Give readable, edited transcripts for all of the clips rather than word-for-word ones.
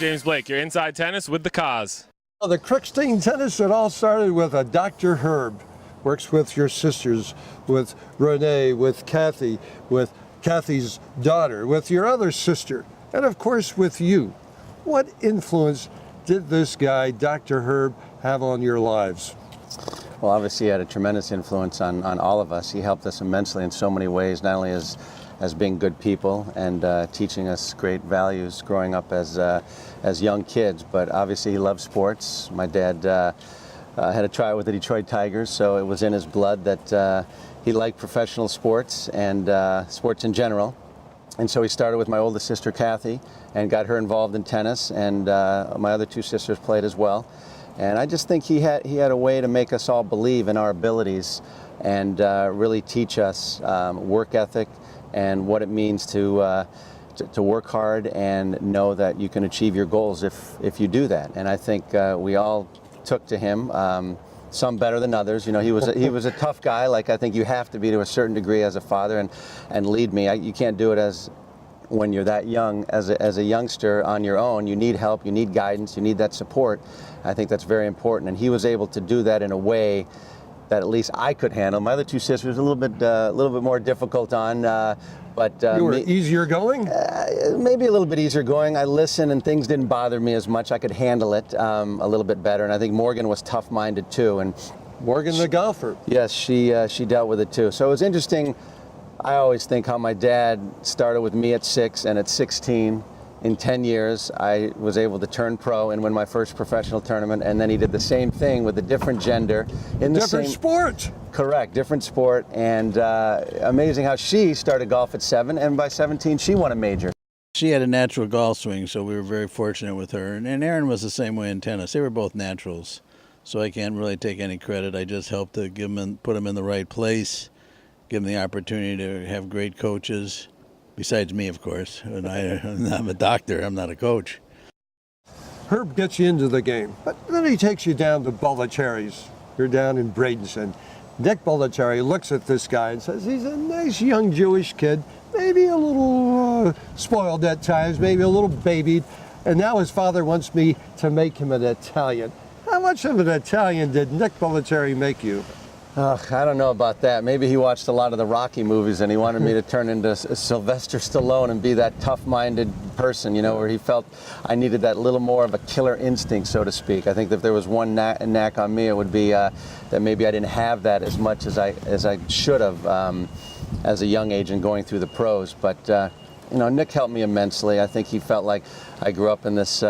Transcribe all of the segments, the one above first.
James Blake, your Inside Tennis with the Cause. Well, the Krickstein tennis, it all started with a Dr. Herb. Works with your sisters, with Renee, with Kathy, with Kathy's daughter, with your other sister, and of course with you. What influence did this guy, Dr. Herb, have on your lives? Well, obviously he had a tremendous influence on all of us. He helped us immensely in so many ways, not only as being good people and teaching us great values growing up as young kids, but obviously he loved sports. My dad had a tryout with the Detroit Tigers, so it was in his blood that he liked professional sports and sports in general. And so he started with my oldest sister, Kathy, and got her involved in tennis, and my other two sisters played as well. And I just think he had a way to make us all believe in our abilities and really teach us work ethic and what it means to work hard and know that you can achieve your goals if you do that. And I think we all took to him, some better than others. You know, he was a tough guy, like I think you have to be to a certain degree as a father and lead me. You can't do it when you're that young as a youngster on your own. You need help, you need guidance, you need that support. I think that's very important, and he was able to do that in a way that at least I could handle. My other two sisters were a little bit more difficult on, but you were easier going? Maybe a little bit easier going. I listened and things didn't bother me as much. I could handle it a little bit better, and I think Morgan was tough-minded too. And Morgan, the golfer. Yes, she dealt with it too. So it was interesting. I always think how my dad started with me at 6, and at 16, in 10 years, I was able to turn pro and win my first professional tournament, and then he did the same thing with a different gender in the same sport. Correct, different sport, and amazing how she started golf at 7, and by 17 she won a major. She had a natural golf swing, so we were very fortunate with her. And Aaron was the same way in tennis. They were both naturals, so I can't really take any credit. I just helped to put them in the right place, give them the opportunity to have great coaches. Besides me, of course, and I'm a doctor, I'm not a coach. Herb gets you into the game, but then he takes you down to Voluntary. You're down in Bradenton. Nick Voluntary looks at this guy and says, he's a nice young Jewish kid, maybe a little spoiled at times, maybe a little babied, and now his father wants me to make him an Italian. How much of an Italian did Nick Voluntary make you? I don't know about that. Maybe he watched a lot of the Rocky movies and he wanted me to turn into Sylvester Stallone and be that tough-minded person, you know, where he felt I needed that little more of a killer instinct, so to speak. I think that if there was one knack on me, it would be that maybe I didn't have that as much as I should have as a young age and going through the pros. But you know, Nick helped me immensely. I think he felt like I grew up in this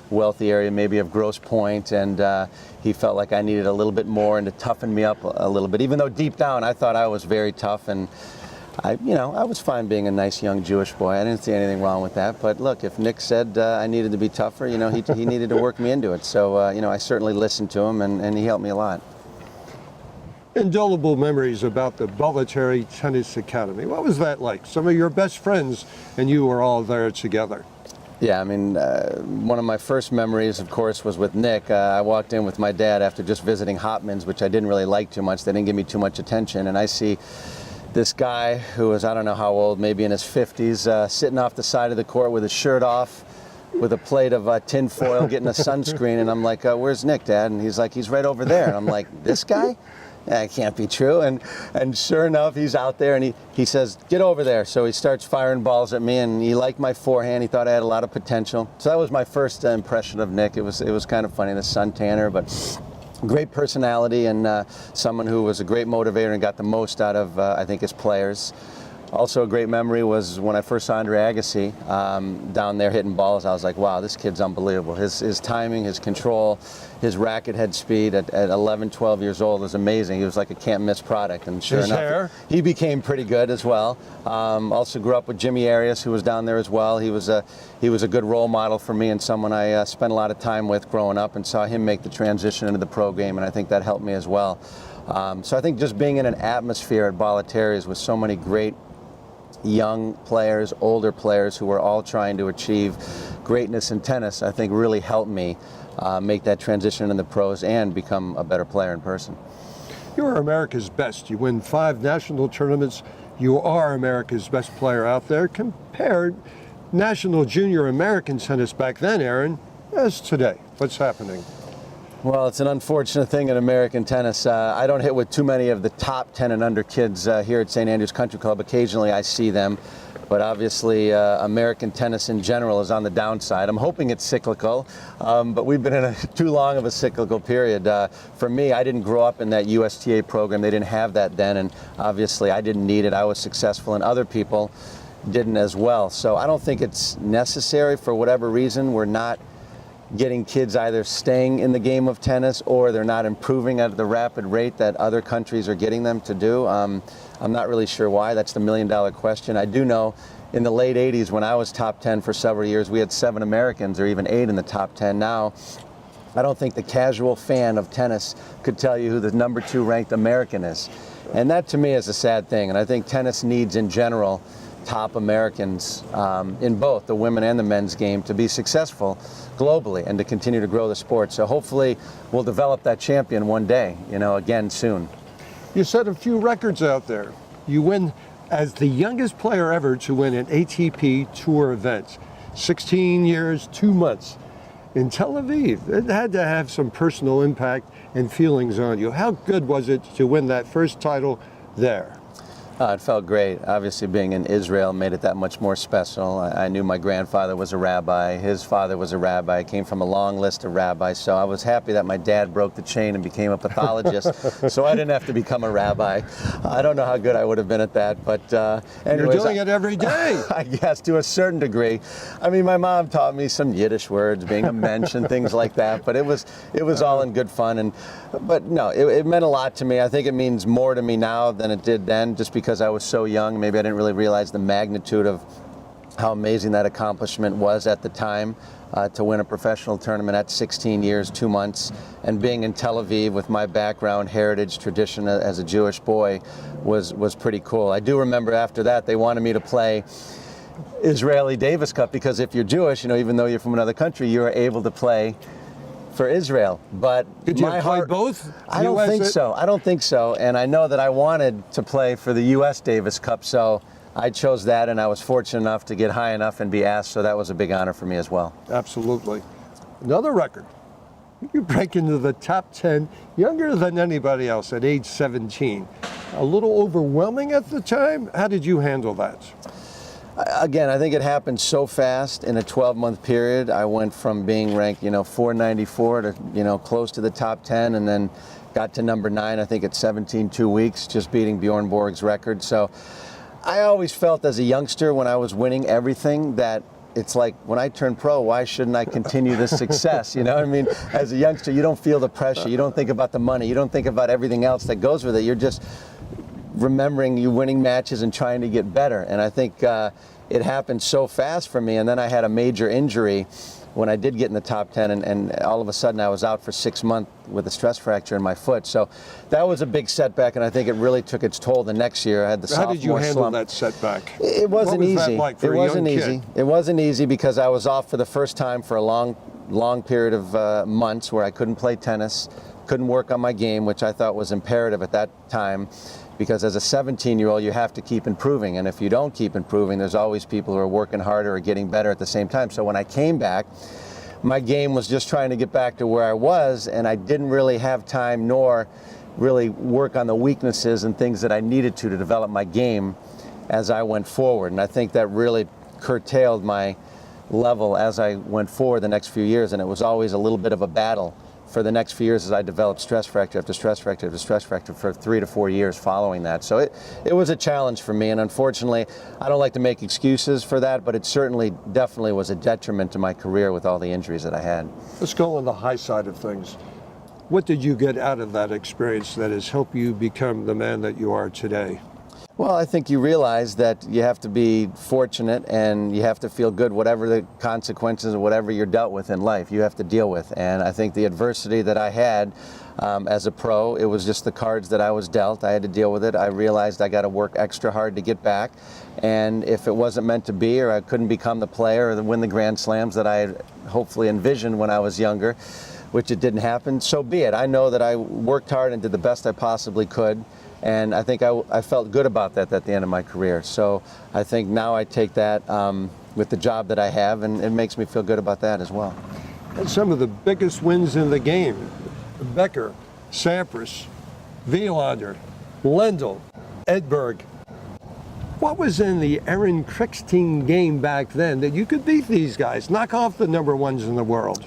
wealthy area, maybe of Grosse Pointe, and he felt like I needed a little bit more and to toughen me up a little bit, even though deep down I thought I was very tough, and I was fine being a nice young Jewish boy. I didn't see anything wrong with that. But look, if Nick said I needed to be tougher, you know, he needed to work me into it. So, you know, I certainly listened to him, and he helped me a lot. Indelible memories about the Voluntary Tennis Academy. What was that like? Some of your best friends and you were all there together. Yeah, I mean, one of my first memories, of course, was with Nick. I walked in with my dad after just visiting Hopman's, which I didn't really like too much. They didn't give me too much attention. And I see this guy who was, I don't know how old, maybe in his 50s, sitting off the side of the court with his shirt off, with a plate of tin foil, getting a sunscreen. And I'm like, where's Nick, Dad? And he's like, he's right over there. And I'm like, this guy? That can't be true. And sure enough, he's out there, and he says, get over there. So he starts firing balls at me, and he liked my forehand. He thought I had a lot of potential. So that was my first impression of Nick. It was kind of funny, the suntanner, but great personality, and someone who was a great motivator and got the most out of, I think, his players. Also a great memory was when I first saw Andre Agassi down there hitting balls. I was like, wow, this kid's unbelievable. His timing, his control, his racket head speed at 11, 12 years old was amazing. He was like a can't-miss product. And sure enough, he became pretty good as well. Also grew up with Jimmy Arias, who was down there as well. He was a good role model for me and someone I spent a lot of time with growing up, and saw him make the transition into the pro game, and I think that helped me as well. So I think just being in an atmosphere at Voluntary with so many great young players, older players who were all trying to achieve greatness in tennis, I think really helped me make that transition in the pros and become a better player in person. You are America's best. You win 5 national tournaments. You are America's best player out there. Compared national junior American tennis back then, Aaron, as today. What's happening? Well, it's an unfortunate thing in American tennis. I don't hit with too many of the top 10 and under kids here at St. Andrews Country Club. Occasionally I see them, but obviously American tennis in general is on the downside. I'm hoping it's cyclical, but we've been in too long of a cyclical period. For me, I didn't grow up in that USTA program. They didn't have that then, and obviously I didn't need it. I was successful, and other people didn't as well. So I don't think it's necessary. For whatever reason, we're not getting kids either staying in the game of tennis or they're not improving at the rapid rate that other countries are getting them to do. I'm not really sure why. That's the million-dollar question. I do know in the late 80s when I was top 10 for several years, we had 7 Americans or even 8 in the top 10. Now, I don't think the casual fan of tennis could tell you who the number 2 ranked American is. And that to me is a sad thing. And I think tennis needs in general top Americans in both the women and the men's game to be successful globally and to continue to grow the sport. So hopefully we'll develop that champion one day, again soon. You set a few records out there. You win as the youngest player ever to win an ATP Tour event. 16 years, 2 months in Tel Aviv. It had to have some personal impact and feelings on you. How good was it to win that first title there? It felt great. Obviously, being in Israel made it that much more special. I knew my grandfather was a rabbi. His father was a rabbi. I came from a long list of rabbis, so I was happy that my dad broke the chain and became a pathologist, so I didn't have to become a rabbi. I don't know how good I would have been at that, but anyways, you're doing it every day. I guess to a certain degree. I mean, my mom taught me some Yiddish words, being a mensch and things like that, but it was all in good fun. But no, it meant a lot to me. I think it means more to me now than it did then, just because I was so young. Maybe I didn't really realize the magnitude of how amazing that accomplishment was at the time, to win a professional tournament at 16 years, 2 months, and being in Tel Aviv with my background, heritage, tradition as a Jewish boy was pretty cool. I do remember after that they wanted me to play Israeli Davis Cup because if you're Jewish, even though you're from another country, you're able to play for Israel. But did you play both? I don't think so. I don't think so. And I know that I wanted to play for the U.S. Davis Cup, so I chose that, and I was fortunate enough to get high enough and be asked, so that was a big honor for me as well. Absolutely. Another record. You break into the top 10, younger than anybody else at age 17. A little overwhelming at the time. How did you handle that? Again, I think it happened so fast in a 12-month period. I went from being ranked, 494 to, close to the top 10, and then got to number 9, I think at 17, 2 weeks, just beating Bjorn Borg's record. So I always felt as a youngster when I was winning everything that it's like, when I turn pro, why shouldn't I continue this success? You know what I mean? As a youngster, you don't feel the pressure. You don't think about the money. You don't think about everything else that goes with it. You're just remembering you winning matches and trying to get better. And I think it happened so fast for me. And then I had a major injury when I did get in the top 10, and all of a sudden I was out for 6 months with a stress fracture in my foot. So that was a big setback, and I think it really took its toll the next year. I had the sophomore slump. How did you handle that setback? It wasn't easy. What was that like for a young kid? It wasn't easy because I was off for the first time for a long period of months where I couldn't play tennis, couldn't work on my game, which I thought was imperative at that time. Because as a 17-year-old, you have to keep improving. And if you don't keep improving, there's always people who are working harder or getting better at the same time. So when I came back, my game was just trying to get back to where I was, and I didn't really have time nor really work on the weaknesses and things that I needed to develop my game as I went forward. And I think that really curtailed my level as I went forward the next few years, and it was always a little bit of a battle for the next few years as I developed stress fracture after stress fracture after stress fracture for 3 to 4 years following that. So it was a challenge for me, and unfortunately, I don't like to make excuses for that, but it certainly definitely was a detriment to my career with all the injuries that I had. Let's go on the high side of things. What did you get out of that experience that has helped you become the man that you are today? Well, I think you realize that you have to be fortunate and you have to feel good, whatever the consequences or whatever you're dealt with in life, you have to deal with. And I think the adversity that I had as a pro, it was just the cards that I was dealt. I had to deal with it. I realized I got to work extra hard to get back. And if it wasn't meant to be, or I couldn't become the player or win the Grand Slams that I had hopefully envisioned when I was younger, which it didn't happen, so be it. I know that I worked hard and did the best I possibly could. And I think I felt good about that at the end of my career. So I think now I take that the job that I have, and it makes me feel good about that as well. And some of the biggest wins in the game: Becker, Sampras, Wielander, Lendl, Edberg. What was in the Aaron Krickstein game back then that you could beat these guys, knock off the number ones in the world?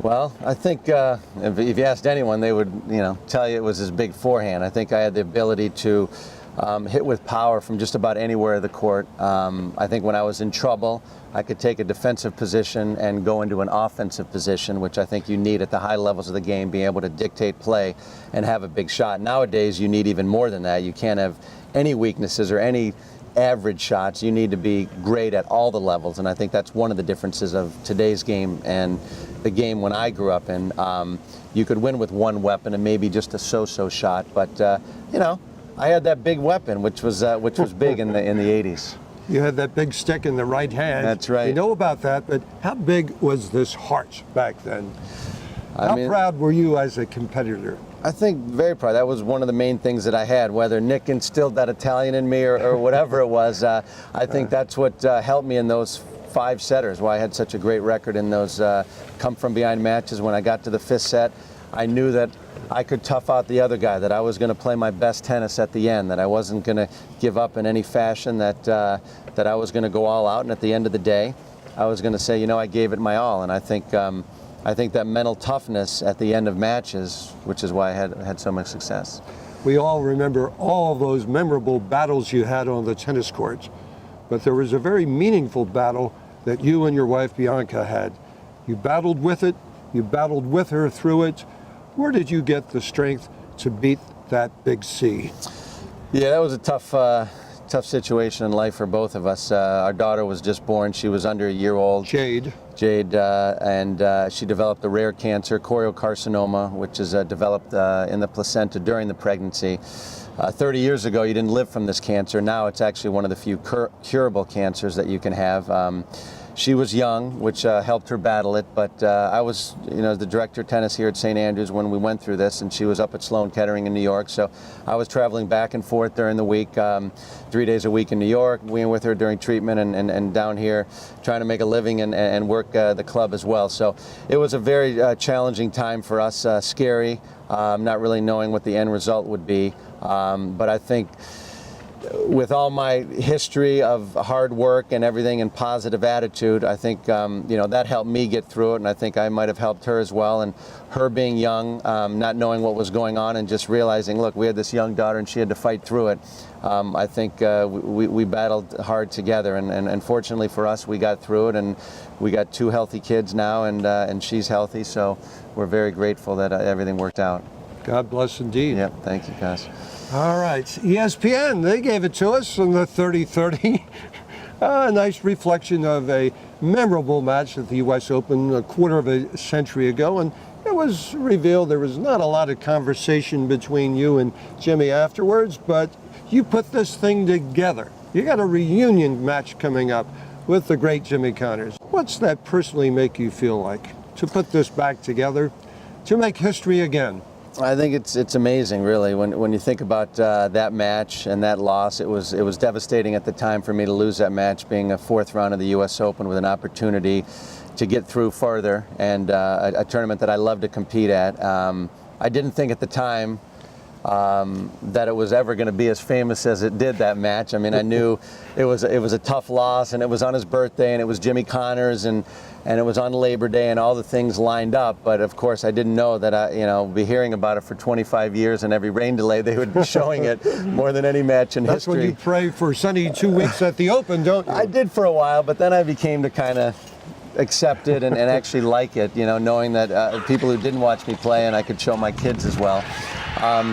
Well, I think if you asked anyone, they would, tell you it was his big forehand. I think I had the ability to hit with power from just about anywhere of the court. I think when I was in trouble, I could take a defensive position and go into an offensive position, which I think you need at the high levels of the game, being able to dictate play and have a big shot. Nowadays, you need even more than that. You can't have any weaknesses or any average shots. You need to be great at all the levels, and I think that's one of the differences of today's game and the game when I grew up in. You could win with one weapon and maybe just a so-so shot, but I had that big weapon, which was big in the 80s. You had that big stick in the right hand. That's right. You know about that, but how big was this heart back then? How proud were you as a competitor? I think very proud. That was one of the main things that I had, whether Nick instilled that Italian in me or whatever it was. I think that's what helped me in those 5 setters, why I had such a great record in those come from behind matches. When I got to the 5th set, I knew that I could tough out the other guy, that I was going to play my best tennis at the end, that I wasn't going to give up in any fashion, that I was going to go all out, and at the end of the day, I was going to say, I gave it my all. And I think that mental toughness at the end of matches, which is why I had so much success. We all remember all those memorable battles you had on the tennis courts, but there was a very meaningful battle that you and your wife Bianca had. You battled with it, you battled with her through it. Where did you get the strength to beat that big C? Yeah, that was a tough situation in life for both of us. Our daughter was just born. She was under a year old. Jade, and she developed a rare cancer, choriocarcinoma, which is developed in the placenta during the pregnancy. 30 years ago, you didn't live from this cancer. Now it's actually one of the few curable cancers that you can have. She was young, which helped her battle it, but I was, the director of tennis here at St. Andrews when we went through this, and she was up at Sloan Kettering in New York, so I was traveling back and forth during the week, 3 days a week in New York, being with her during treatment, and down here trying to make a living and work the club as well. So it was a very challenging time for us, scary, not really knowing what the end result would be, but I think with all my history of hard work and everything and positive attitude, I think that helped me get through it, and I think I might have helped her as well. And her being young, not knowing what was going on, and just realizing, look, we had this young daughter and she had to fight through it. I think we battled hard together, and fortunately for us, we got through it, and we got 2 healthy kids now, and she's healthy, so we're very grateful that everything worked out. God bless indeed. Yep, thank you, guys. All right, ESPN, they gave it to us in the 30-30. A nice reflection of a memorable match at the U.S. Open a quarter of a century ago, and it was revealed there was not a lot of conversation between you and Jimmy afterwards, but you put this thing together. You got a reunion match coming up with the great Jimmy Connors. What's that personally make you feel like, to put this back together, to make history again? I think it's amazing, really, when you think about that match and that loss. It was devastating at the time for me to lose that match, being a 4th round of the U.S. Open with an opportunity to get through further, and a tournament that I love to compete at. I didn't think at the time that it was ever going to be as famous as it did, that match. I mean, I knew it was a tough loss, and it was on his birthday, and it was Jimmy Connors, and it was on Labor Day, and all the things lined up. But of course, I didn't know that I'd be hearing about it for 25 years, and every rain delay they would be showing it more than any match in history. That's when you pray for sunny 2 weeks at the Open, don't you? I did for a while, but then I became to kind of accept it and actually like it, knowing that people who didn't watch me play, and I could show my kids as well.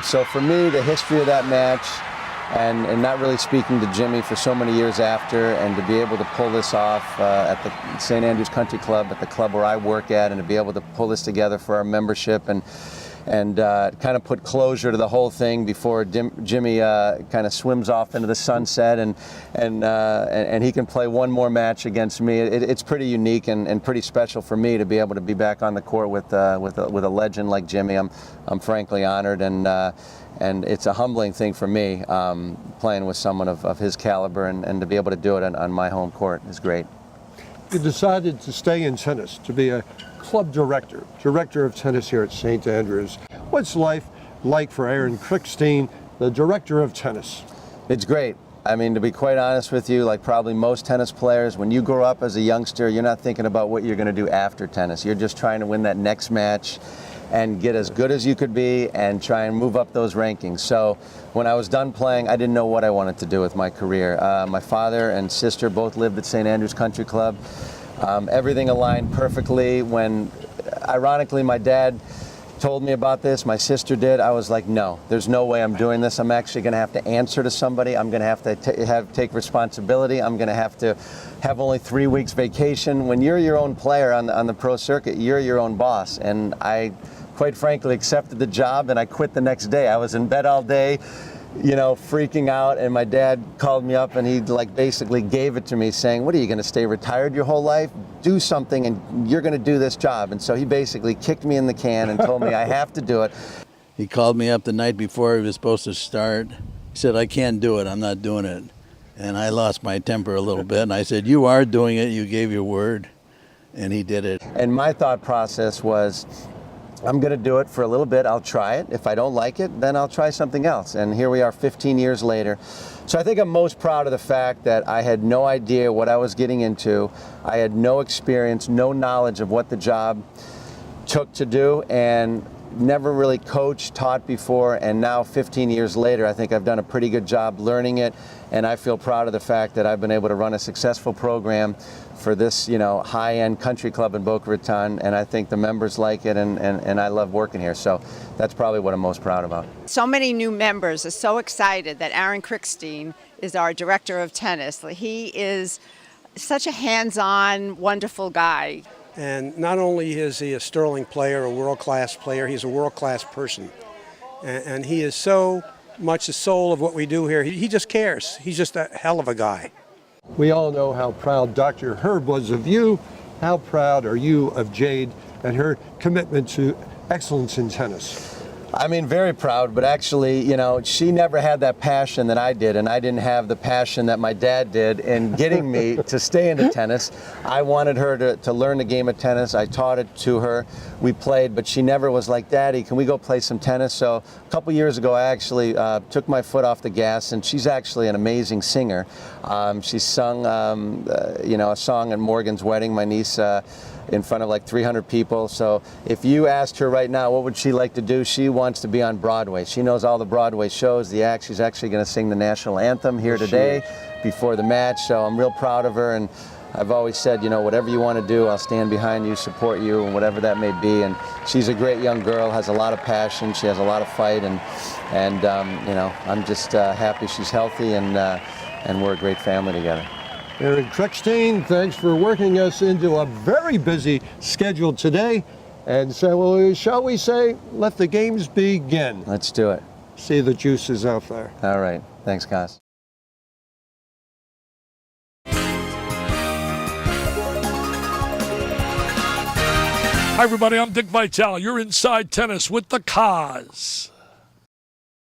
So for me, the history of that match, and not really speaking to Jimmy for so many years after, and to be able to pull this off at the St. Andrews Country Club, at the club where I work at, and to be able to pull this together for our membership and kind of put closure to the whole thing before Jimmy kind of swims off into the sunset, and he can play one more match against me. It's pretty unique and pretty special for me to be able to be back on the court with a legend like Jimmy. I'm frankly honored, and it's a humbling thing for me playing with someone of his caliber, and to be able to do it on my home court is great. You decided to stay in tennis, to be a club director of tennis here at St. Andrews. What's life like for Aaron Krickstein, the director of tennis? It's great. I mean, to be quite honest with you, like probably most tennis players, when you grow up as a youngster, you're not thinking about what you're going to do after tennis. You're just trying to win that next match and get as good as you could be and try and move up those rankings. So when I was done playing, I didn't know what I wanted to do with my career. My father and sister both lived at St. Andrews Country Club. Everything aligned perfectly. When, ironically, my dad told me about this, my sister did, I was like, no, there's no way I'm doing this. I'm actually going to have to answer to somebody. I'm going to have to take responsibility. I'm going to have only 3 weeks vacation. When you're your own player on the pro circuit, you're your own boss. And I, quite frankly, accepted the job, and I quit the next day. I was in bed all day, you know, freaking out, and my dad called me up and he like basically gave it to me saying, what are you going to stay retired your whole life? Do something and you're going to do this job. And so he basically kicked me in the can and told me I have to do it. He called me up the night before he was supposed to start. He said, I can't do it, I'm not doing it. And I lost my temper a little bit, and I said, you are doing it, you gave your word. And he did it. And my thought process was, I'm going to do it for a little bit. I'll try it. If I don't like it, then I'll try something else. And here we are 15 years later. So I think I'm most proud of the fact that I had no idea what I was getting into. I had no experience, no knowledge of what the job took to do, and never really coached, taught before. And now 15 years later, I think I've done a pretty good job learning it. And I feel proud of the fact that I've been able to run a successful program for this, you know, high-end country club in Boca Raton, and I think the members like it, and I love working here. So that's probably what I'm most proud about. So many new members are so excited that Aaron Krickstein is our director of tennis. He is such a hands-on, wonderful guy. And not only is he a sterling player, a world-class player, he's a world-class person. And he is so much the soul of what we do here. He just cares. He's just a hell of a guy. We all know how proud Dr. Herb was of you. How proud are you of Jade and her commitment to excellence in tennis? I mean, very proud, but actually, you know, she never had that passion that I did, and I didn't have the passion that my dad did in getting me to stay into tennis. I wanted her to learn the game of tennis. I taught it to her. We played, but she never was like, Daddy, can we go play some tennis? So a couple years ago, I actually took my foot off the gas, and she's actually an amazing singer. She sung, you know, a song at Morgan's wedding, my niece, in front of like 300 people. So if you asked her right now, what would she like to do? She wants to be on Broadway. She knows all the Broadway shows, the acts. She's actually going to sing the national anthem here today before the match. So I'm real proud of her. And I've always said, you know, whatever you want to do, I'll stand behind you, support you, and whatever that may be. And she's a great young girl, has a lot of passion. She has a lot of fight. And you know, I'm just happy she's healthy, and we're a great family together. Aaron Krickstein, thanks for working us into a very busy schedule today. And so, well, shall we say, let the games begin. Let's do it. See the juices out there. All right. Thanks, guys. Hi, everybody. I'm Dick Vitale. You're Inside Tennis with the Caz.